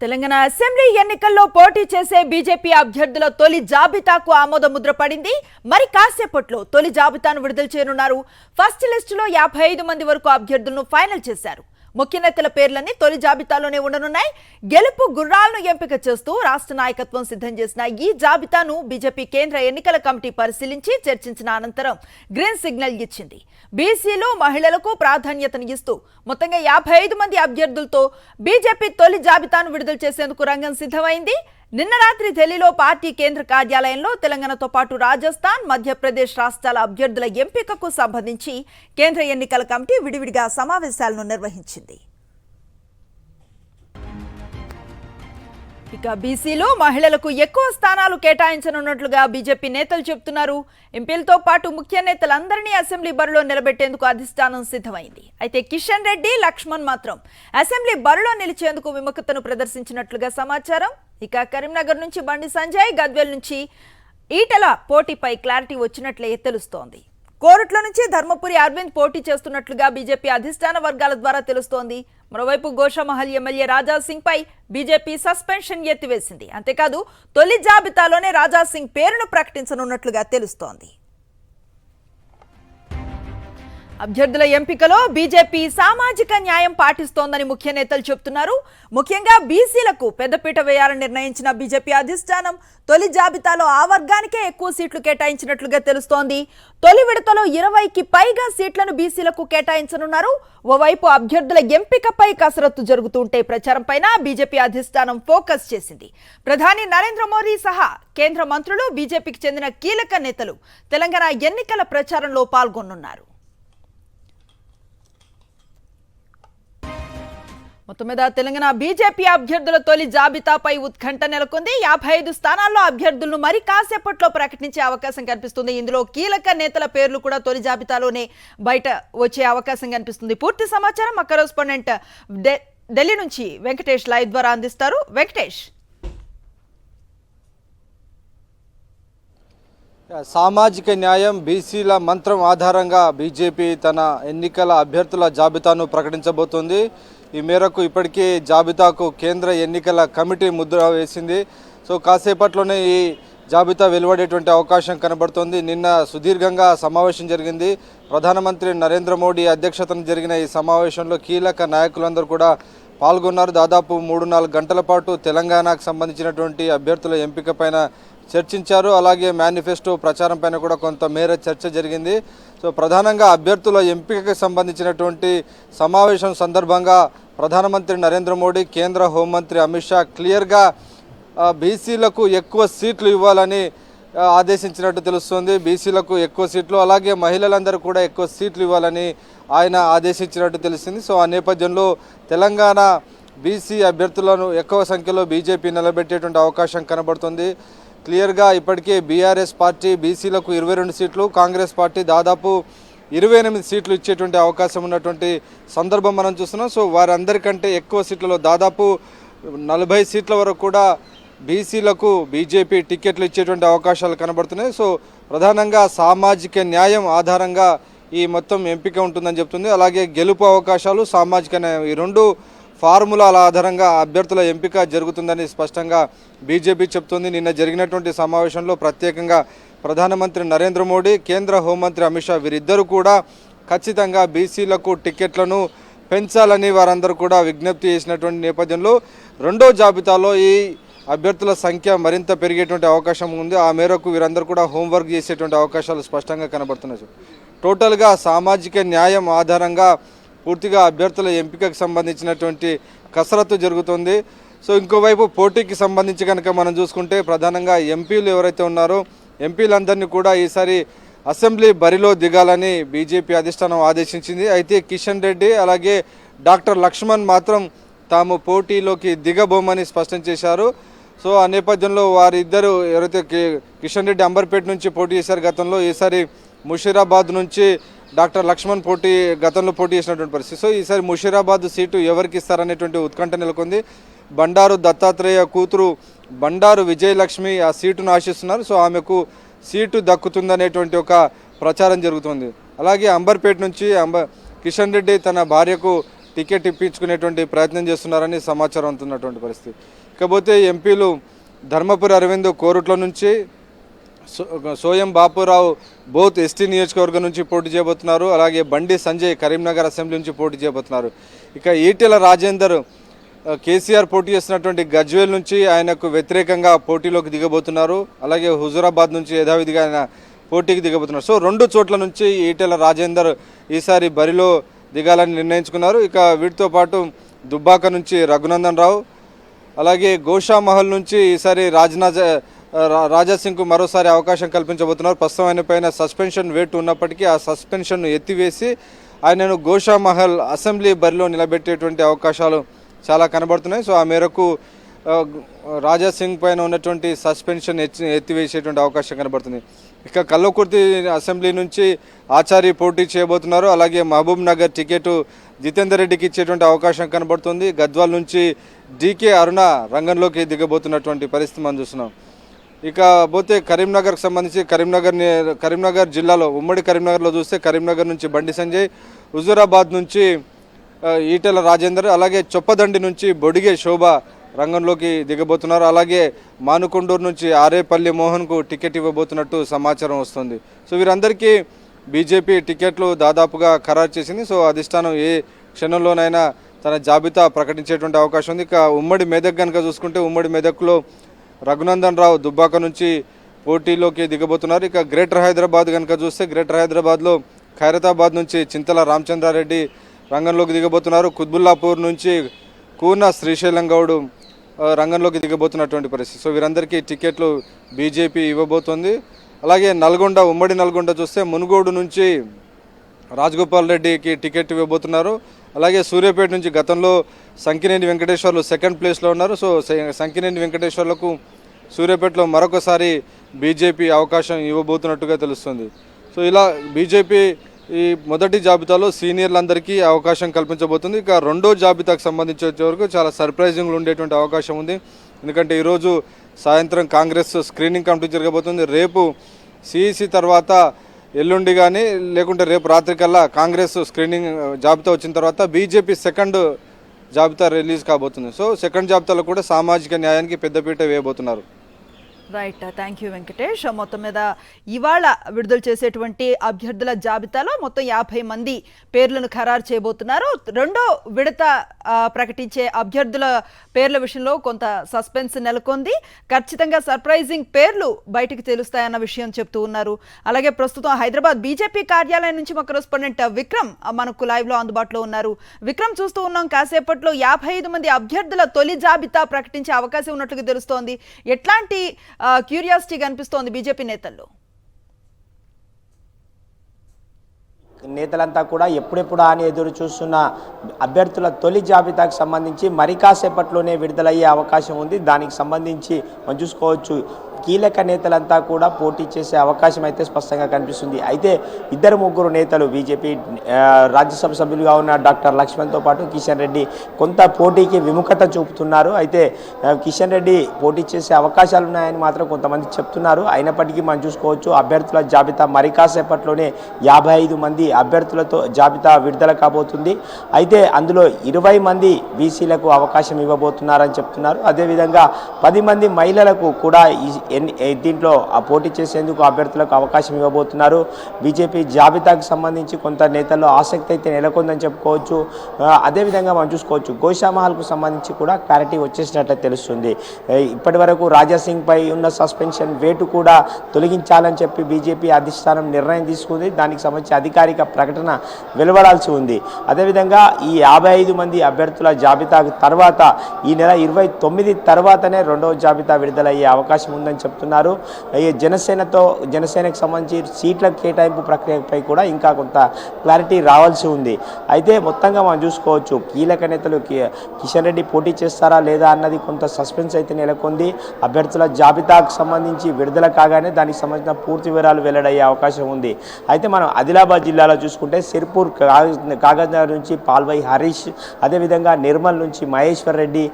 Telangana assembly ఎన్నికల్లో పోటీ చేసే బీజేపీ అభ్యర్థుల తొలి జాబితాకు ఆమోద ముద్ర పడింది. మరి కాసేపట్లో తొలి జాబితాను విడుదల చేయనున్నారు. ఫస్ట్ లిస్టులో 55 మంది వరకు అభ్యర్థులను ఫైనల్ చేశారు. ముఖ్య నేతల పేర్లన్నీ తొలి జాబితాలోనే ఉండనున్నాయి. గెలుపు గుర్రాలను ఎంపిక చేస్తూ రాష్ట్ర నాయకత్వం సిద్ధం చేసిన ఈ జాబితాను బీజేపీ కేంద్ర ఎన్నికల కమిటీ పరిశీలించి చర్చించిన అనంతరం గ్రీన్ సిగ్నల్ ఇచ్చింది. బీసీలు మహిళలకు ప్రాధాన్యతను ఇస్తూ మొత్తంగా 55 మంది అభ్యర్థులతో బీజేపీ తొలి జాబితాను విడుదల చేసేందుకు రంగం సిద్ధమైంది. నిన్న రాత్రి ఢిల్లీలో పార్టీ కేంద్ర కార్యాలయంలో తెలంగాణతో పాటు రాజస్థాన్, మధ్యప్రదేశ్ రాష్ట్రాల అభ్యర్థుల ఎంపికకు సంబంధించి కేంద్ర ఎన్నికల కమిటీ విడివిడిగా సమావేశాలను నిర్వహించింది. ఇక బీసీలు మహిళలకు ఎక్కువ స్థానాలు కేటాయించనున్నట్లుగా బీజేపీ నేతలు చెబుతున్నారు. ఎంపీలతో పాటు ముఖ్య నేతలందరినీ అసెంబ్లీ బరిలో నిలబెట్టేందుకు అధిష్టానం సిద్ధమైంది. అయితే కిషన్ రెడ్డి, లక్ష్మణ్ మాత్రం అసెంబ్లీ బరిలో నిలిచేందుకు విముఖతను ప్రదర్శించినట్లుగా సమాచారం. ఇక కరీంనగర్ నుంచి బండి సంజయ్, గద్వేల్ నుంచి ఈటల పోటీపై క్లారిటీ వచ్చినట్లే తెలుస్తోంది. కోరుట్ల నుంచి ధర్మపురి అరవింద్ పోటీ చేస్తున్నట్లుగా బీజేపీ అధిష్టాన వర్గాల ద్వారా తెలుస్తోంది. మరోవైపు గోషామహల్ ఎమ్మెల్యే రాజా సింగ్ పై బీజేపీ సస్పెన్షన్ ఎత్తివేసింది. అంతేకాదు తొలి జాబితాలోనే రాజా సింగ్ పేరును ప్రకటించనున్నట్లుగా తెలుస్తోంది. అభ్యర్థుల ఎంపికలో బీజేపీ సామాజిక న్యాయం పాటిస్తోందని ముఖ్య నేతలు చెబుతున్నారు. ముఖ్యంగా బీసీలకు పెద్దపీట వేయాలని నిర్ణయించిన బీజేపీ అధిష్టానం తొలి జాబితాలో ఆ వర్గానికే ఎక్కువ సీట్లు కేటాయించినట్లుగా తెలుస్తోంది. తొలి విడతలో 20కి పైగా సీట్లను బీసీలకు కేటాయించనున్నారు. ఓవైపు అభ్యర్థుల ఎంపికపై కసరత్తు జరుగుతుంటే ప్రచారంపైన బీజేపీ అధిష్టానం ఫోకస్ చేసింది. ప్రధాని నరేంద్ర మోదీ సహా కేంద్ర మంత్రులు, బీజేపీకి చెందిన కీలక నేతలు తెలంగాణ ఎన్నికల ప్రచారంలో పాల్గొనున్నారు. మొత్తం మీద తెలంగాణ బీజేపీ అభ్యర్థుల తొలి జాబితాపై ఉత్కంఠ నెలకొంది. 55 స్థానాల్లో అభ్యర్థులను మరి కాసేపట్లో ప్రకటించే అవకాశం కనిపిస్తుంది. ఇందులో కీలక నేతల పేర్లు కూడా తొలి జాబితాలోనే బయట వచ్చే అవకాశం కనిపిస్తుంది. పూర్తి సమాచారం మా కరెస్పాండెంట్ ఢిల్లీ నుంచి వెంకటేష్ లైవ్ ద్వారా అందిస్తారు. వెంకటేష్, సామాజిక న్యాయం, బీసీల మంత్రం ఆధారంగా బీజేపీ తన ఎన్నికల అభ్యర్థుల జాబితాను ప్రకటించబోతోంది. ఈ మేరకు ఇప్పటికే జాబితాకు కేంద్ర ఎన్నికల కమిటీ ముద్ర వేసింది. సో కాసేపట్లోనే ఈ జాబితా వెలువడేటువంటి అవకాశం కనబడుతోంది. నిన్న సుదీర్ఘంగా సమావేశం జరిగింది. ప్రధానమంత్రి నరేంద్ర మోడీ అధ్యక్షతన జరిగిన ఈ సమావేశంలో కీలక నాయకులందరూ కూడా పాల్గొన్నారు. దాదాపు 3-4 గంటల పాటు తెలంగాణకు సంబంధించినటువంటి అభ్యర్థుల ఎంపిక పైన చర్చించారు. అలాగే మేనిఫెస్టో ప్రచారం పైన కూడా కొంత మేర చర్చ జరిగింది. సో ప్రధానంగా అభ్యర్థుల ఎంపికకు సంబంధించినటువంటి సమావేశం సందర్భంగా ప్రధానమంత్రి నరేంద్ర మోడీ, కేంద్ర హోంమంత్రి అమిత్ షా క్లియర్గా బీసీలకు ఎక్కువ సీట్లు ఇవ్వాలని ఆదేశించినట్టు తెలుస్తుంది. బీసీలకు ఎక్కువ సీట్లు, అలాగే మహిళలందరూ కూడా ఎక్కువ సీట్లు ఇవ్వాలని ఆయన ఆదేశించినట్టు తెలిసింది. సో ఆ నేపథ్యంలో తెలంగాణ బీసీ అభ్యర్థులను ఎక్కువ సంఖ్యలో బీజేపీ నిలబెట్టేటువంటి అవకాశం కనబడుతుంది. క్లియర్గా ఇప్పటికే బీఆర్ఎస్ పార్టీ బీసీలకు 22 సీట్లు, కాంగ్రెస్ పార్టీ దాదాపు 28 సీట్లు ఇచ్చేటువంటి అవకాశం ఉన్నటువంటి సందర్భం మనం చూస్తున్నాం. సో వారందరికంటే ఎక్కువ సీట్లలో దాదాపు 40 సీట్ల వరకు కూడా బీసీలకు బీజేపీ టికెట్లు ఇచ్చేటువంటి అవకాశాలు కనబడుతున్నాయి. సో ప్రధానంగా సామాజిక న్యాయం ఆధారంగా ఈ మొత్తం ఎంపిక ఉంటుందని చెప్తుంది. అలాగే గెలుపు అవకాశాలు, సామాజిక న్యాయం, ఈ రెండు ఫార్ములాల ఆధారంగా అభ్యర్థుల ఎంపిక జరుగుతుందని స్పష్టంగా బీజేపీ చెప్తుంది. నిన్న జరిగినటువంటి సమావేశంలో ప్రత్యేకంగా ప్రధానమంత్రి నరేంద్ర మోడీ, కేంద్ర హోంమంత్రి అమిత్ షా వీరిద్దరూ కూడా ఖచ్చితంగా బీసీలకు టికెట్లను పెంచాలని వారందరూ కూడా విజ్ఞప్తి చేసినటువంటి నేపథ్యంలో రెండో జాబితాలో ఈ అభ్యర్థుల సంఖ్య మరింత పెరిగేటువంటి అవకాశం ఉంది. ఆ మేరకు వీరందరూ కూడా హోంవర్క్ చేసేటువంటి అవకాశాలు స్పష్టంగా కనబడుతున్నాయి. టోటల్గా సామాజిక న్యాయం ఆధారంగా పూర్తిగా అభ్యర్థుల ఎంపికకు సంబంధించినటువంటి కసరత్తు జరుగుతుంది. సో ఇంకోవైపు పోటీకి సంబంధించి కనుక మనం చూసుకుంటే ప్రధానంగా ఎంపీలు ఎవరైతే ఉన్నారో ఎంపీలందరినీ కూడా ఈసారి అసెంబ్లీ బరిలో దిగాలని బీజేపీ అధిష్టానం ఆదేశించింది. అయితే కిషన్ రెడ్డి అలాగే డాక్టర్ లక్ష్మణ్ మాత్రం తాము పోటీలోకి దిగబోమని స్పష్టం చేశారు. సో ఆ నేపథ్యంలో వారిద్దరూ ఎవరైతే కిషన్ రెడ్డి అంబర్పేట నుంచి పోటీ చేశారు గతంలో, ఈసారి ముషీరాబాద్ నుంచి డాక్టర్ లక్ష్మణ్ గతంలో పోటీ చేసినటువంటి పరిస్థితి. సో ఈసారి ముషీరాబాద్ సీటు ఎవరికి ఇస్తారనేటువంటి ఉత్కంఠ నెలకొంది. బండారు దత్తాత్రేయ కూతురు బండారు విజయలక్ష్మి ఆ సీటును ఆశిస్తున్నారు. సో ఆమెకు సీటు దక్కుతుందనేటువంటి ఒక ప్రచారం జరుగుతుంది. అలాగే అంబర్పేట నుంచి కిషన్ రెడ్డి తన భార్యకు టికెట్ ఇప్పించుకునేటువంటి ప్రయత్నం చేస్తున్నారని సమాచారం అందుతున్నటువంటి పరిస్థితి. ఇకపోతే ఎంపీలు ధర్మపురి అరవింద్ కోరుట్ల నుంచి, సోయం బాపురావు బోత్ ఎస్టీ నియోజకవర్గం నుంచి పోటీ చేయబోతున్నారు. అలాగే బండి సంజయ్ కరీంనగర్ అసెంబ్లీ నుంచి పోటీ చేయబోతున్నారు. ఇక ఈటెల రాజేందర్ కేసీఆర్ పోటీ చేస్తున్నటువంటి గజ్వేల్ నుంచి ఆయనకు వ్యతిరేకంగా పోటీలోకి దిగబోతున్నారు. అలాగే హుజూరాబాద్ నుంచి యథావిధిగా ఆయన పోటీకి దిగబోతున్నారు. సో 2 చోట్ల నుంచి ఈటెల రాజేందర్ ఈసారి బరిలో దిగాలని నిర్ణయించుకున్నారు. ఇక వీటితో పాటు దుబ్బాక నుంచి రఘునందన్ రావు, అలాగే గోషామహల్ నుంచి ఈసారి రాజాసింగ్కు మరోసారి అవకాశం కల్పించబోతున్నారు. ప్రస్తుతం ఆయన పైన సస్పెన్షన్ వేటు ఉన్నప్పటికీ ఆ సస్పెన్షన్ను ఎత్తివేసి ఆయనను గోషామహల్ అసెంబ్లీ బరిలో నిలబెట్టేటువంటి అవకాశాలు చాలా కనబడుతున్నాయి. సో ఆ మేరకు రాజాసింగ్ పైన ఉన్నటువంటి సస్పెన్షన్ ఎత్తివేసేటువంటి అవకాశం కనబడుతుంది. ఇక కల్వకుర్తి అసెంబ్లీ నుంచి ఆచారి పోటీ చేయబోతున్నారు. అలాగే మహబూబ్ నగర్ టికెట్ జితేందర్ రెడ్డికి ఇచ్చేటువంటి అవకాశం కనబడుతుంది. గద్వాల్ నుంచి డీకే అరుణ రంగంలోకి దిగబోతున్నటువంటి పరిస్థితి మనం చూస్తున్నాం. ఇక పోతే కరీంనగర్కి సంబంధించి కరీంనగర్ జిల్లాలో ఉమ్మడి కరీంనగర్లో చూస్తే కరీంనగర్ నుంచి బండి సంజయ్, హుజూరాబాద్ నుంచి ఈటెల రాజేందర్, అలాగే చొప్పదండి నుంచి బొడిగే శోభ రంగంలోకి దిగబోతున్నారు. అలాగే మానుకొండూరు నుంచి ఆరేపల్లి మోహన్కు టికెట్ ఇవ్వబోతున్నట్టు సమాచారం వస్తుంది. సో వీరందరికీ బీజేపీ టికెట్లు దాదాపుగా ఖరారు చేసింది. సో అధిష్టానం ఏ క్షణంలోనైనా తన జాబితా ప్రకటించేటువంటి అవకాశం ఉంది. ఇక ఉమ్మడి మెదక్ కనుక చూసుకుంటే ఉమ్మడి మెదక్లో రఘునందన్ రావు దుబ్బాక నుంచి పోటీలోకి దిగబోతున్నారు. ఇక గ్రేటర్ హైదరాబాద్ కనుక చూస్తే గ్రేటర్ హైదరాబాద్లో ఖైరతాబాద్ నుంచి చింతల రామచంద్రారెడ్డి రంగంలోకి దిగబోతున్నారు. కుత్బుల్లాపూర్ నుంచి కూన శ్రీశైలం గౌడ్ రంగంలోకి దిగబోతున్నటువంటి పరిస్థితి. సో వీరందరికీ టికెట్లు బీజేపీ ఇవ్వబోతోంది. అలాగే ఉమ్మడి నల్గొండ చూస్తే మునుగోడు నుంచి రాజగోపాల్ రెడ్డికి టికెట్ ఇవ్వబోతున్నారు. అలాగే సూర్యాపేట నుంచి గతంలో సంకినేని వెంకటేశ్వర్లు సెకండ్ ప్లేస్లో ఉన్నారు. సో సంకినేని వెంకటేశ్వర్లకు సూర్యాపేటలో మరొకసారి బీజేపీ అవకాశం ఇవ్వబోతున్నట్టుగా తెలుస్తుంది. సో ఇలా బీజేపీ ఈ మొదటి జాబితాలో సీనియర్లందరికీ అవకాశం కల్పించబోతుంది. ఇక రెండో జాబితాకు సంబంధించే వరకు చాలా సర్ప్రైజింగ్లు ఉండేటువంటి అవకాశం ఉంది. ఎందుకంటే ఈరోజు సాయంత్రం కాంగ్రెస్ స్క్రీనింగ్ కమిటీ జరగబోతుంది. రేపు సిఈసి తర్వాత ఎల్లుండి కానీ లేకుంటే రేపు రాత్రి కల్లా కాంగ్రెస్ స్క్రీనింగ్ జాబితా వచ్చిన తర్వాత బీజేపీ సెకండ్ జాబితా రిలీజ్ కాబోతుంది. సో సెకండ్ జాబితాలో కూడా సామాజిక న్యాయానికి పెద్దపీట వేయబోతున్నారు. Right, thank you Venkatesh. మొత్తం మీద ఇవాళ విడుదల చేసేటువంటి అభ్యర్థుల జాబితాలో మొత్తం 50 మంది పేర్లను ఖరారు చేయబోతున్నారు. రెండో విడత ప్రకటించే అభ్యర్థుల పేర్ల విషయంలో కొంత సస్పెన్స్ నెలకొంది. ఖచ్చితంగా సర్ప్రైజింగ్ పేర్లు బయటికి తెలుస్తాయన్న విషయం చెప్తూ ఉన్నారు. అలాగే ప్రస్తుతం హైదరాబాద్ బీజేపీ కార్యాలయం నుంచి మా కరెస్పాండెంట్ విక్రమ్ మనకు లైవ్లో అందుబాటులో ఉన్నారు. విక్రమ్, చూస్తూ ఉన్నాం కాసేపట్లో 55 మంది అభ్యర్థుల తొలి జాబితా ప్రకటించే అవకాశం ఉన్నట్లుగా తెలుస్తోంది. ఎట్లాంటి క్యూరియాసిటీ కనిపిస్తోంది బీజేపీ నేతలంతా కూడా ఎప్పుడెప్పుడా అని ఎదురు చూస్తున్న అభ్యర్థుల తొలి జాబితాకు సంబంధించి మరి కాసేపట్లోనే విడుదలయ్యే అవకాశం ఉంది. దానికి సంబంధించి మనం చూసుకోవచ్చు కీలక నేతలంతా కూడా పోటీ చేసే అవకాశం అయితే స్పష్టంగా కనిపిస్తుంది. అయితే 2-3 నేతలు బీజేపీ రాజ్యసభ సభ్యులుగా ఉన్న డాక్టర్ లక్ష్మణ్తో పాటు కిషన్ రెడ్డి కొంత పోటీకి విముఖత చూపుతున్నారు. అయితే కిషన్ రెడ్డి పోటీ చేసే అవకాశాలు ఉన్నాయని మాత్రం కొంతమంది చెప్తున్నారు. అయినప్పటికీ మనం చూసుకోవచ్చు అభ్యర్థుల జాబితా మరి కాసేపట్లోనే 55 మంది అభ్యర్థులతో జాబితా విడుదల కాబోతుంది. అయితే అందులో 20 మంది బీసీలకు అవకాశం ఇవ్వబోతున్నారని చెప్తున్నారు. అదేవిధంగా 10 మంది మహిళలకు కూడా దీంట్లో పోటీ చేసేందుకు అభ్యర్థులకు అవకాశం ఇవ్వబోతున్నారు. బీజేపీ జాబితాకు సంబంధించి కొంత నేతల్లో ఆసక్తి అయితే నెలకొందని చెప్పుకోవచ్చు. అదేవిధంగా మనం చూసుకోవచ్చు గోషామహల్కు సంబంధించి కూడా క్లారిటీ వచ్చేసినట్లే తెలుస్తుంది. ఇప్పటి వరకు రాజాసింగ్ పై ఉన్న సస్పెన్షన్ వేటు కూడా తొలగించాలని చెప్పి బీజేపీ అధిష్టానం నిర్ణయం తీసుకుంది. దానికి సంబంధించి అధికారిక ప్రకటన వెలువడాల్సి ఉంది. అదేవిధంగా ఈ 55 మంది అభ్యర్థుల జాబితాకు తర్వాత ఈ నెల 29 తర్వాతనే రెండవ జాబితా విడుదలయ్యే అవకాశం ఉందని చెప్తున్నారు. జనసేనకు సంబంధించి సీట్ల కేటాయింపు ప్రక్రియపై కూడా ఇంకా కొంత క్లారిటీ రావాల్సి ఉంది. అయితే మొత్తంగా మనం చూసుకోవచ్చు కీలక నేతలు కిషన్ రెడ్డి పోటీ చేస్తారా లేదా అన్నది కొంత సస్పెన్స్ అయితే నెలకొంది. అభ్యర్థుల జాబితాకు సంబంధించి విడుదల కాగానే దానికి సంబంధించిన పూర్తి వివరాలు వెల్లడయ్యే అవకాశం ఉంది. అయితే మనం ఆదిలాబాద్ జిల్లాలో చూసుకుంటే సిర్పూర్ కాగజ్నగర్ నుంచి పాల్వై హరీష్, అదేవిధంగా నిర్మల్ నుంచి మహేశ్వర్ రెడ్డి,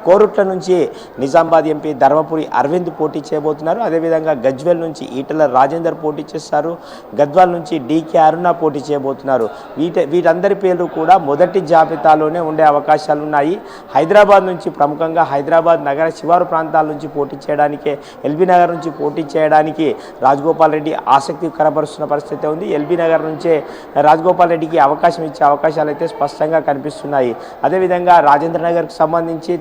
కోరుట్ల నుంచి నిజామాబాద్ ఎంపీ ధర్మపురి అరవింద్ పోటీ చేయబోతున్నారు. అదేవిధంగా గజ్వేల్ నుంచి ఈటల రాజేందర్ పోటీ చేస్తారు. గద్వాల్ నుంచి డీకే అరుణ పోటీ చేయబోతున్నారు. వీరందరి పేర్లు కూడా మొదటి జాబితాలోనే ఉండే అవకాశాలు ఉన్నాయి. హైదరాబాద్ నుంచి ప్రముఖంగా హైదరాబాద్ నగర శివారు ప్రాంతాల నుంచి పోటీ చేయడానికి, ఎల్బీ నగర్ నుంచి పోటీ చేయడానికి రాజగోపాల్ రెడ్డి ఆసక్తి కనబరుస్తున్న పరిస్థితి ఉంది. ఎల్బీ నగర్ నుంచే రాజగోపాల్ రెడ్డికి అవకాశం ఇచ్చే అవకాశాలు అయితే స్పష్టంగా కనిపిస్తున్నాయి. అదేవిధంగా రాజేంద్ర నగర్కి సంబంధించి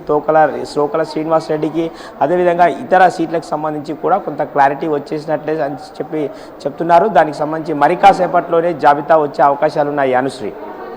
శ్రోకల శ్రీనివాస్ రెడ్డికి, అదేవిధంగా ఇతర సీట్లకు సంబంధించి కూడా కొంత క్లారిటీ వచ్చేసినట్లే అని చెప్తున్నారు. దానికి సంబంధించి మరి కాసేపట్లోనే జాబితా వచ్చే అవకాశాలు ఉన్నాయి. అనుశ్రీ.